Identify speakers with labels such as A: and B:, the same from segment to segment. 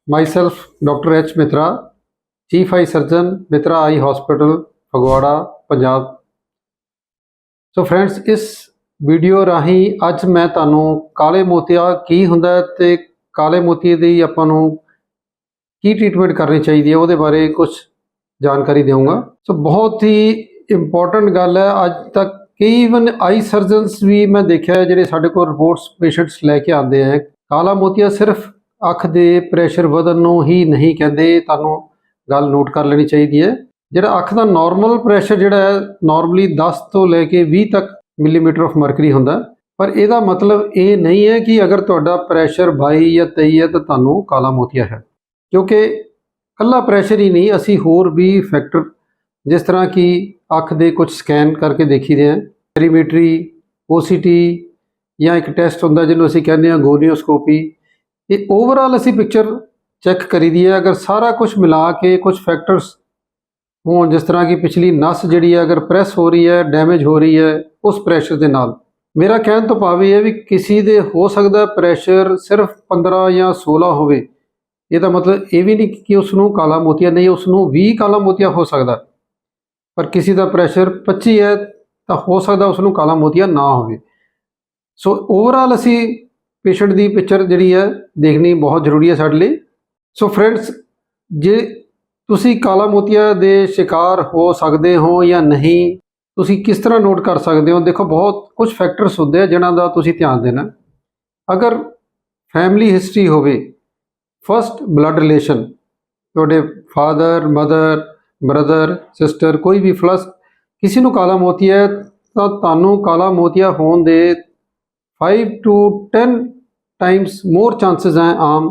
A: Myself, Dr. H. Mitra, Chief Eye Surgeon, Mitra Eye Hospital, Phagwara, Punjab. ਸੋ friends, ਇਸ video ਰਾਹੀਂ ਅੱਜ ਮੈਂ ਤੁਹਾਨੂੰ ਕਾਲੇ ਮੋਤੀਆ ਕੀ ਹੁੰਦਾ ਤੇ ਕਾਲੇ ਮੋਤੀਏ ਦੀ ਆਪਾਂ ਨੂੰ ਕੀ ਟ੍ਰੀਟਮੈਂਟ ਕਰਨੀ ਚਾਹੀਦੀ ਹੈ ਉਹਦੇ ਬਾਰੇ ਕੁਝ ਜਾਣਕਾਰੀ ਦੇਵਾਂਗਾ। ਸੋ ਬਹੁਤ ਹੀ ਇੰਪੋਰਟੈਂਟ ਗੱਲ ਹੈ। ਅੱਜ ਤੱਕ ਕਈ ਇਵਨ ਆਈ ਸਰਜਨਸ ਵੀ ਮੈਂ ਦੇਖਿਆ ਜਿਹੜੇ ਸਾਡੇ ਕੋਲ ਰਿਪੋਰਟਸ ਪੇਸ਼ੈਂਟਸ ਲੈ ਕੇ ਆਉਂਦੇ ਆ। ਕਾਲਾ ਮੋਤੀਆ ਸਿਰਫ ਅੱਖ ਦੇ ਪ੍ਰੈਸ਼ਰ ਵਧਣ ਨੂੰ ਹੀ ਨਹੀਂ ਕਹਿੰਦੇ, ਤੁਹਾਨੂੰ ਗੱਲ ਨੋਟ ਕਰ ਲੈਣੀ ਚਾਹੀਦੀ ਹੈ। ਜਿਹੜਾ ਅੱਖ ਦਾ ਨਾਰਮਲ ਪ੍ਰੈਸ਼ਰ ਜਿਹੜਾ ਹੈ ਨਾਰਮਲੀ 10 ਤੋਂ ਲੈ ਕੇ 20 ਤੱਕ ਮਿਲੀਮੀਟਰ ਆਫ ਮਰਕਰੀ ਹੁੰਦਾ, ਪਰ ਇਹਦਾ ਮਤਲਬ ਇਹ ਨਹੀਂ ਹੈ ਕਿ ਅਗਰ ਤੁਹਾਡਾ ਪ੍ਰੈਸ਼ਰ 22 ਜਾਂ 23 ਹੈ ਤਾਂ ਤੁਹਾਨੂੰ ਕਾਲਾ ਮੋਤੀਆ ਹੈ, ਕਿਉਂਕਿ ਇਕੱਲਾ ਪ੍ਰੈਸ਼ਰ ਹੀ ਨਹੀਂ, ਅਸੀਂ ਹੋਰ ਵੀ ਫੈਕਟਰ ਜਿਸ ਤਰ੍ਹਾਂ ਕਿ ਅੱਖ ਦੇ ਕੁਝ ਸਕੈਨ ਕਰਕੇ ਦੇਖੀਦੇ ਆ, ਪੈਰੀਮੀਟਰੀ, OCT ਜਾਂ ਇੱਕ ਟੈਸਟ ਹੁੰਦਾ ਜਿਹਨੂੰ ਅਸੀਂ ਕਹਿੰਦੇ ਹਾਂ ਗੋਨੀਓਸਕੋਪੀ। ਇਹ ਓਵਰਆਲ ਅਸੀਂ ਪਿਕਚਰ ਚੈੱਕ ਕਰੀਦੀ ਹੈ। ਅਗਰ ਸਾਰਾ ਕੁਝ ਮਿਲਾ ਕੇ ਕੁਝ ਫੈਕਟਰਸ ਹੋਣ, ਜਿਸ ਤਰ੍ਹਾਂ ਕਿ ਪਿਛਲੀ ਨਸ ਜਿਹੜੀ ਹੈ ਅਗਰ ਪ੍ਰੈਸ ਹੋ ਰਹੀ ਹੈ, ਡੈਮੇਜ ਹੋ ਰਹੀ ਹੈ ਉਸ ਪ੍ਰੈਸ਼ਰ ਦੇ ਨਾਲ, ਮੇਰਾ ਕਹਿਣ ਤੋਂ ਭਾਵ ਇਹ ਹੈ ਵੀ ਕਿਸੇ ਦੇ ਹੋ ਸਕਦਾ ਪ੍ਰੈਸ਼ਰ ਸਿਰਫ 15 ਜਾਂ 16 ਹੋਵੇ। ਇਹਦਾ ਮਤਲਬ ਇਹ ਵੀ ਨਹੀਂ ਕਿ ਉਸ ਨੂੰ ਕਾਲਾ ਮੋਤੀਆ ਨਹੀਂ, ਉਸ ਨੂੰ ਵੀ ਕਾਲਾ ਮੋਤੀਆ ਹੋ ਸਕਦਾ। ਪਰ ਕਿਸੇ ਦਾ ਪ੍ਰੈਸ਼ਰ 25 ਹੈ ਤਾਂ ਹੋ ਸਕਦਾ ਉਸ ਨੂੰ ਕਾਲਾ ਮੋਤੀਆ ਨਾ ਹੋਵੇ। ਸੋ ਓਵਰਆਲ ਅਸੀਂ ਪੇਸ਼ੈਂਟ ਦੀ ਪਿਕਚਰ ਜਿਹੜੀ ਹੈ ਦੇਖਣੀ ਬਹੁਤ ਜ਼ਰੂਰੀ ਹੈ ਸਾਡੇ ਲਈ। ਸੋ ਫਰੈਂਡਸ, ਜੇ ਤੁਸੀਂ ਕਾਲਾ ਮੋਤੀਆ ਦੇ ਸ਼ਿਕਾਰ ਹੋ ਸਕਦੇ ਹੋ ਜਾਂ ਨਹੀਂ, ਤੁਸੀਂ ਕਿਸ ਤਰ੍ਹਾਂ ਨੋਟ ਕਰ ਸਕਦੇ ਹੋ? ਦੇਖੋ, ਬਹੁਤ ਕੁਝ ਫੈਕਟਰਸ ਹੁੰਦੇ ਆ ਜਿਨ੍ਹਾਂ ਦਾ ਤੁਸੀਂ ਧਿਆਨ ਦੇਣਾ। ਅਗਰ ਫੈਮਿਲੀ ਹਿਸਟਰੀ ਹੋਵੇ, ਫਸਟ ਬਲੱਡ ਰਿਲੇਸ਼ਨ, ਤੁਹਾਡੇ ਫਾਦਰ, ਮਦਰ, ਬ੍ਰਦਰ, ਸਿਸਟਰ, ਕੋਈ ਵੀ ਫਲਸ ਕਿਸੇ ਨੂੰ ਕਾਲਾ ਮੋਤੀਆ ਹੈ ਤਾਂ ਤੁਹਾਨੂੰ ਕਾਲਾ ਮੋਤੀਆ ਹੋਣ ਦੇ 5 to 10 ਟਾਈਮਸ ਮੋਰ ਚਾਂਸਸ ਹੈ ਆਮ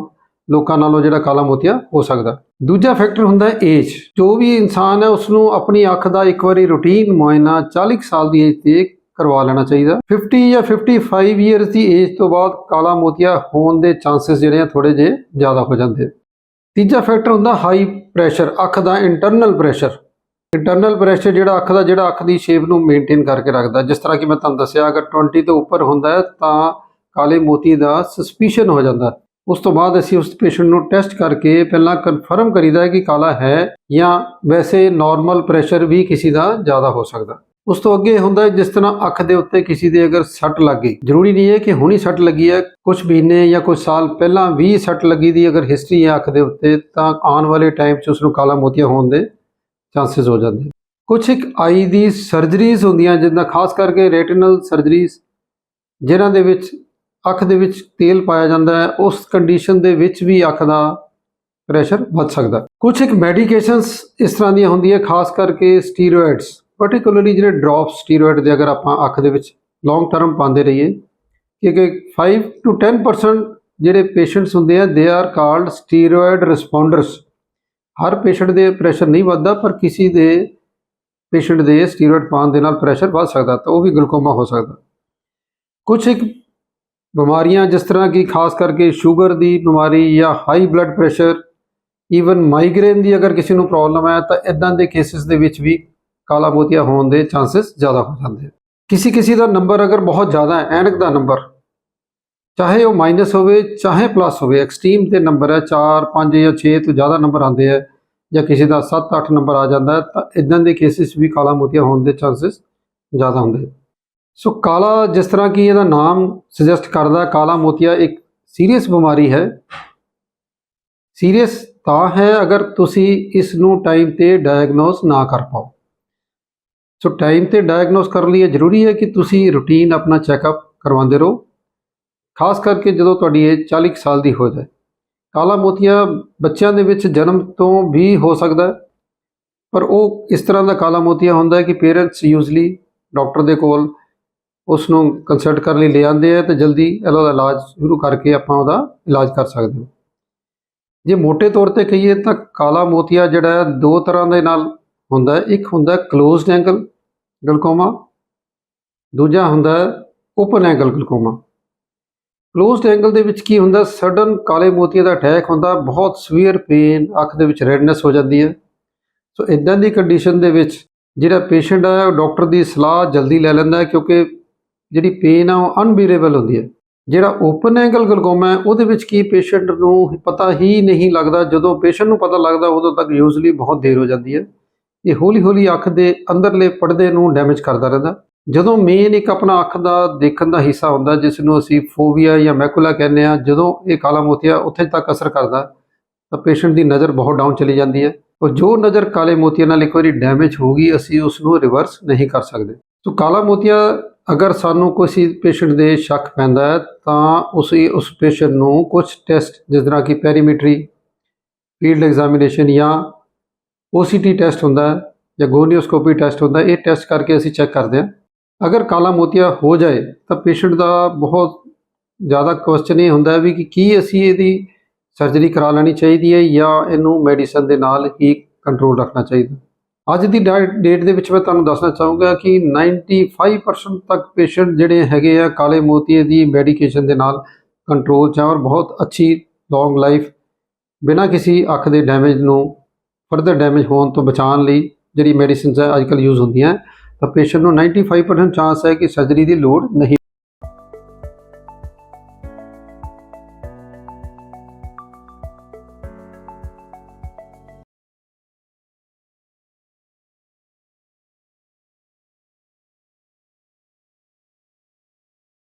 A: ਲੋਕਾਂ ਨਾਲੋਂ ਜਿਹੜਾ ਕਾਲਾ ਮੋਤੀਆ ਹੋ ਸਕਦਾ। ਦੂਜਾ ਫੈਕਟਰ ਹੁੰਦਾ ਹੈ ਏਜ। ਜੋ ਵੀ ਇਨਸਾਨ ਹੈ ਉਸ ਨੂੰ ਆਪਣੀ ਅੱਖ ਦਾ ਇੱਕ ਵਾਰੀ ਰੂਟੀਨ ਮੁਆਇਨਾ 40 ਸਾਲ ਦੀ ਏਜ ਤੇ ਕਰਵਾ ਲੈਣਾ ਚਾਹੀਦਾ। 50 ਜਾਂ 55 ਈਅਰਸ ਦੀ ਏਜ ਤੋਂ ਬਾਅਦ ਕਾਲਾ ਮੋਤੀਆ ਹੋਣ ਦੇ ਚਾਂਸਸ ਜਿਹੜੇ ਆ ਥੋੜੇ ਜਿਹੇ ਜ਼ਿਆਦਾ ਹੋ ਜਾਂਦੇ। ਤੀਜਾ ਫੈਕਟਰ ਹੁੰਦਾ ਹਾਈ ਪ੍ਰੈਸ਼ਰ, ਅੱਖ ਦਾ ਇੰਟਰਨਲ ਪ੍ਰੈਸ਼ਰ। ਇੰਟਰਨਲ ਪ੍ਰੈਸ਼ਰ ਜਿਹੜਾ ਅੱਖ ਦੀ ਸ਼ੇਪ ਨੂੰ ਮੇਨਟੇਨ ਕਰਕੇ ਰੱਖਦਾ। ਜਿਸ ਤਰ੍ਹਾਂ ਕਿ ਮੈਂ ਤੁਹਾਨੂੰ ਦੱਸਿਆ, ਅਗਰ 20 ਤੋਂ ਉੱਪਰ ਹੁੰਦਾ ਹੈ ਤਾਂ ਕਾਲੇ ਮੋਤੀ ਦਾ ਸਸਪੀਸ਼ਨ ਹੋ ਜਾਂਦਾ। ਉਸ ਤੋਂ ਬਾਅਦ ਅਸੀਂ ਉਸ ਪੇਸ਼ੈਂਟ ਨੂੰ ਟੈਸਟ ਕਰਕੇ ਪਹਿਲਾਂ ਕਨਫਰਮ ਕਰੀਦਾ ਹੈ ਕਿ ਕਾਲਾ ਹੈ ਜਾਂ ਵੈਸੇ ਨਾਰਮਲ ਪ੍ਰੈਸ਼ਰ ਵੀ ਕਿਸੇ ਦਾ ਜ਼ਿਆਦਾ ਹੋ ਸਕਦਾ। ਉਸ ਤੋਂ ਅੱਗੇ ਹੁੰਦਾ ਜਿਸ ਤਰ੍ਹਾਂ ਅੱਖ ਦੇ ਉੱਤੇ ਕਿਸੇ ਦੇ ਅਗਰ ਸੱਟ ਲੱਗ ਗਈ, ਜ਼ਰੂਰੀ ਨਹੀਂ ਹੈ ਕਿ ਹੁਣੀ ਸੱਟ ਲੱਗੀ ਹੈ, ਕੁਝ ਮਹੀਨੇ ਜਾਂ ਕੁਝ ਸਾਲ ਪਹਿਲਾਂ ਵੀ ਸੱਟ ਲੱਗੀ ਦੀ ਅਗਰ ਹਿਸਟਰੀ ਹੈ ਅੱਖ ਦੇ ਉੱਤੇ, ਤਾਂ ਆਉਣ ਵਾਲੇ ਟਾਈਮ 'ਚ ਉਸ ਨੂੰ ਕਾਲਾ ਮੋਤੀਆ ਹੋਣ ਦੇ ਚਾਂਸਸ ਹੋ ਜਾਂਦੇ। ਕੁਝ ਇੱਕ ਆਈ ਦੀ ਸਰਜਰੀਜ਼ ਹੁੰਦੀਆਂ, ਜਿੱਦਾਂ ਖਾਸ ਕਰਕੇ ਰੈਟੀਨਲ ਸਰਜਰੀਜ਼, ਜਿਨ੍ਹਾਂ ਦੇ ਵਿੱਚ ਅੱਖ ਦੇ ਵਿੱਚ ਤੇਲ ਪਾਇਆ ਜਾਂਦਾ ਹੈ, ਉਸ ਕੰਡੀਸ਼ਨ ਦੇ ਵਿੱਚ ਵੀ ਅੱਖ ਦਾ ਪ੍ਰੈਸ਼ਰ ਵੱਧ ਸਕਦਾ। ਕੁਝ ਇੱਕ ਮੈਡੀਕੇਸ਼ਨਸ ਇਸ ਤਰ੍ਹਾਂ ਦੀਆਂ ਹੁੰਦੀਆਂ, ਖਾਸ ਕਰਕੇ ਸਟੀਰੋਇਡਸ, ਪਾਰਟਿਕੂਲਰਲੀ ਜਿਹੜੇ ਡ੍ਰੌਪ ਸਟੀਰੋਇਡ ਦੇ ਅਗਰ ਆਪਾਂ ਅੱਖ ਦੇ ਵਿੱਚ ਲੌਂਗ ਟਰਮ ਪਾਉਂਦੇ ਰਹੀਏ, ਕਿਉਂਕਿ 5 to 10% ਜਿਹੜੇ ਪੇਸ਼ੈਂਟਸ ਹੁੰਦੇ ਆ they are called steroid responders. ਹਰ ਪੇਸ਼ੈਂਟ ਦੇ ਪ੍ਰੈਸ਼ਰ ਨਹੀਂ ਵੱਧਦਾ, ਪਰ ਕਿਸੇ ਦੇ ਪੇਸ਼ੈਂਟ ਦੇ ਸਟੀਰੋਇਡ ਪਾਉਣ ਦੇ ਨਾਲ ਪ੍ਰੈਸ਼ਰ ਵੱਧ ਸਕਦਾ, ਤਾਂ ਉਹ ਵੀ ਗਲੂਕੋਮਾ ਹੋ ਸਕਦਾ। ਕੁਝ ਇੱਕ ਬਿਮਾਰੀਆਂ ਜਿਸ ਤਰ੍ਹਾਂ ਕਿ ਖਾਸ ਕਰਕੇ ਸ਼ੂਗਰ ਦੀ ਬਿਮਾਰੀ ਜਾਂ high blood pressure, even migraine ਦੀ ਅਗਰ ਕਿਸੇ ਨੂੰ ਪ੍ਰੋਬਲਮ ਹੈ ਤਾਂ ਇੱਦਾਂ ਦੇ ਕੇਸਿਸ ਦੇ ਵਿੱਚ ਵੀ ਕਾਲਾ ਮੋਤੀਆ ਹੋਣ ਦੇ ਚਾਂਸਸ ਜ਼ਿਆਦਾ ਹੋ ਜਾਂਦੇ। ਕਿਸੇ ਦਾ ਨੰਬਰ ਅਗਰ ਬਹੁਤ ਜ਼ਿਆਦਾ ਹੈ, ਐਨਕ ਦਾ ਨੰਬਰ, ਚਾਹੇ ਉਹ ਮਾਈਨਸ ਹੋਵੇ ਚਾਹੇ ਪਲੱਸ ਹੋਵੇ, ਐਕਸਟ੍ਰੀਮ ਦੇ ਨੰਬਰ ਹੈ 4, 5 ਜਾਂ 6 ਤੋਂ ਜ਼ਿਆਦਾ ਨੰਬਰ ਆਉਂਦੇ ਹੈ, ਜਾਂ ਕਿਸੇ ਦਾ 7, 8 ਨੰਬਰ ਆ ਜਾਂਦਾ ਹੈ, ਤਾਂ ਇੱਦਾਂ ਦੇ ਕੇਸਿਸ ਵੀ ਕਾਲਾ ਮੋਤੀਆ ਹੋਣ ਦੇ ਚਾਂਸਸ ਜ਼ਿਆਦਾ ਹੁੰਦੇ। ਸੋ ਕਾਲਾ, ਜਿਸ ਤਰ੍ਹਾਂ ਕਿ ਇਹਦਾ ਨਾਮ ਸੁਜੈਸਟ ਕਰਦਾ, ਕਾਲਾ ਮੋਤੀਆ ਇੱਕ ਸੀਰੀਅਸ ਬਿਮਾਰੀ ਹੈ। ਸੀਰੀਅਸ ਤਾਂ ਹੈ ਅਗਰ ਤੁਸੀਂ ਇਸ ਨੂੰ ਟਾਈਮ 'ਤੇ ਡਾਇਗਨੋਸ ਨਾ ਕਰ ਪਾਓ। ਸੋ ਟਾਈਮ 'ਤੇ ਡਾਇਗਨੋਸ ਕਰਨ ਲਈ ਇਹ ਜ਼ਰੂਰੀ ਹੈ ਕਿ ਤੁਸੀਂ ਰੂਟੀਨ ਆਪਣਾ ਚੈੱਕਅਪ ਕਰਵਾਉਂਦੇ ਰਹੋ, ਖਾਸ ਕਰਕੇ ਜਦੋਂ ਤੁਹਾਡੀ ਏਜ 40 ਸਾਲ ਦੀ ਹੋ ਜਾਏ। ਕਾਲਾ ਮੋਤੀਆ ਬੱਚਿਆਂ ਦੇ ਵਿੱਚ ਜਨਮ ਤੋਂ ਵੀ ਹੋ ਸਕਦਾ, ਪਰ ਉਹ ਇਸ ਤਰ੍ਹਾਂ ਦਾ ਕਾਲਾ ਮੋਤੀਆ ਹੁੰਦਾ ਹੈ ਕਿ ਪੇਰੈਂਟਸ ਯੂਜ਼ਲੀ ਡਾਕਟਰ ਦੇ ਕੋਲ ਉਸ ਨੂੰ ਕੰਸਲਟ ਕਰਨ ਲਈ ਲੈ ਆਉਂਦੇ ਆ, ਤੇ ਜਲਦੀ ਇਹਦਾ ਇਲਾਜ ਸ਼ੁਰੂ ਕਰਕੇ ਆਪਾਂ ਉਹਦਾ ਇਲਾਜ ਕਰ ਸਕਦੇ ਹਾਂ। ਜੇ ਮੋਟੇ ਤੌਰ 'ਤੇ ਕਹੀਏ ਤਾਂ ਕਾਲਾ ਮੋਤੀਆ ਜਿਹੜਾ ਹੈ 2 ਤਰ੍ਹਾਂ ਦੇ ਨਾਲ ਹੁੰਦਾ ਹੈ। ਇੱਕ ਹੁੰਦਾ ਕਲੋਜ਼ਡ ਐਂਗਲ ਗਲੂਕੋਮਾ, ਦੂਜਾ ਹੁੰਦਾ ਓਪਨ ਐਂਗਲ ਗਲੂਕੋਮਾ। ਕਲੋਜ਼ਡ ਐਂਗਲ ਦੇ ਵਿੱਚ ਕੀ ਹੁੰਦਾ, ਸਡਨ ਕਾਲੇ ਮੋਤੀਆ ਦਾ ਅਟੈਕ ਹੁੰਦਾ, ਬਹੁਤ ਸਵੀਅਰ ਪੇਨ, ਅੱਖ ਦੇ ਵਿੱਚ ਰੈਡਨੈਸ ਹੋ ਜਾਂਦੀ ਹੈ। ਸੋ ਇੱਦਾਂ ਦੀ ਕੰਡੀਸ਼ਨ ਦੇ ਵਿੱਚ ਜਿਹੜਾ ਪੇਸ਼ੈਂਟ ਹੈ ਉਹ ਡਾਕਟਰ ਦੀ ਸਲਾਹ ਜਲਦੀ ਲੈ ਲੈਂਦਾ ਹੈ, ਕਿਉਂਕਿ ਜਿਹੜੀ ਪੇਨ ਆ ਉਹ ਅਨਬੀਅਰੇਬਲ ਹੁੰਦੀ ਹੈ। ਜਿਹੜਾ ਓਪਨ ਐਂਗਲ ਗਲਕੋਮਾ ਹੈ ਉਹਦੇ ਵਿੱਚ ਕੀ ਪੇਸ਼ੈਂਟ ਨੂੰ ਪਤਾ ਹੀ ਨਹੀਂ ਲੱਗਦਾ, ਜਦੋਂ ਪੇਸ਼ੈਂਟ ਨੂੰ ਪਤਾ ਲੱਗਦਾ ਉਦੋਂ ਤੱਕ ਯੂਜ਼ਲੀ ਬਹੁਤ ਦੇਰ ਹੋ ਜਾਂਦੀ ਹੈ। ਇਹ ਹੌਲੀ-ਹੌਲੀ ਅੱਖ ਦੇ ਅੰਦਰਲੇ ਪਰਦੇ ਨੂੰ ਡੈਮੇਜ ਕਰਦਾ ਰਹਿੰਦਾ। ਜਦੋਂ ਮੇਨ ਇੱਕ ਆਪਣਾ ਅੱਖ ਦਾ ਦੇਖਣ ਦਾ ਹਿੱਸਾ ਹੁੰਦਾ ਜਿਸ ਨੂੰ ਅਸੀਂ ਫੋਵੀਆ ਜਾਂ ਮੈਕੂਲਾ ਕਹਿੰਦੇ ਹਾਂ, ਜਦੋਂ ਇਹ ਕਾਲਾ ਮੋਤੀਆ ਉੱਥੇ ਤੱਕ ਅਸਰ ਕਰਦਾ ਤਾਂ ਪੇਸ਼ੈਂਟ ਦੀ ਨਜ਼ਰ ਬਹੁਤ ਡਾਊਨ ਚਲੀ ਜਾਂਦੀ ਹੈ। ਔਰ ਜੋ ਨਜ਼ਰ ਕਾਲੇ ਮੋਤੀਆ ਨਾਲ ਇੱਕ ਵਾਰੀ ਡੈਮੇਜ ਹੋ ਗਈ ਅਸੀਂ ਉਸ ਨੂੰ ਰਿਵਰਸ ਨਹੀਂ ਕਰ ਸਕਦੇ। ਸੋ ਕਾਲਾ ਮੋਤੀਆ ਅਗਰ ਸਾਨੂੰ ਕਿਸੇ ਪੇਸ਼ੈਂਟ ਦੇ ਸ਼ੱਕ ਪੈਂਦਾ ਹੈ ਤਾਂ ਉਸ ਪੇਸ਼ੈਂਟ ਨੂੰ ਕੁਝ ਟੈਸਟ ਜਿਸ ਤਰ੍ਹਾਂ ਕਿ ਪੈਰੀਮੀਟਰੀ, ਫੀਲਡ ਐਗਜ਼ਾਮੀਨੇਸ਼ਨ ਜਾਂ OCT ਟੈਸਟ ਹੁੰਦਾ ਹੈ ਜਾਂ ਗੋਨੀਓਸਕੋਪੀ ਟੈਸਟ ਹੁੰਦਾ ਹੈ, ਇਹ ਟੈਸਟ ਕਰਕੇ ਅਸੀਂ ਚੈੱਕ ਕਰਦੇ ਹਾਂ। ਅਗਰ ਕਾਲਾ ਮੋਤੀਆ ਹੋ ਜਾਏ ਤਾਂ ਪੇਸ਼ੈਂਟ ਦਾ ਬਹੁਤ ਜ਼ਿਆਦਾ ਕੁਐਸਚਨ ਇਹ ਹੁੰਦਾ ਹੈ ਵੀ ਕਿ ਕੀ ਅਸੀਂ ਇਹਦੀ ਸਰਜਰੀ ਕਰਾ ਲੈਣੀ ਚਾਹੀਦੀ ਹੈ ਜਾਂ ਇਹਨੂੰ ਮੈਡੀਸਨ ਦੇ ਨਾਲ ਹੀ ਕੰਟਰੋਲ ਰੱਖਣਾ ਚਾਹੀਦਾ। ਅੱਜ ਦੀ ਡੇਟ ਦੇ ਵਿੱਚ ਮੈਂ ਤੁਹਾਨੂੰ ਦੱਸਣਾ ਚਾਹੂੰਗਾ ਕਿ 95% ਤੱਕ ਪੇਸ਼ੈਂਟ ਜਿਹੜੇ ਹੈਗੇ ਆ ਕਾਲੇ ਮੋਤੀਏ ਦੀ ਮੈਡੀਕੇਸ਼ਨ ਦੇ ਨਾਲ ਕੰਟਰੋਲ 'ਚ ਆ ਔਰ ਬਹੁਤ ਅੱਛੀ ਲੌਂਗ ਲਾਈਫ ਬਿਨਾਂ ਕਿਸੇ ਅੱਖ ਦੇ ਡੈਮੇਜ ਨੂੰ ਫਰਦਰ ਡੈਮੇਜ ਹੋਣ ਤੋਂ ਬਚਾਉਣ ਲਈ ਜਿਹੜੀ ਮੈਡੀਸਿਨਸ ਅੱਜ ਕੱਲ੍ਹ ਯੂਜ਼ ਹੁੰਦੀਆਂ ਤਾਂ ਪੇਸ਼ੈਂਟ ਨੂੰ 95% ਚਾਂਸ ਹੈ ਕਿ ਸਰਜਰੀ ਦੀ ਲੋੜ ਨਹੀਂ।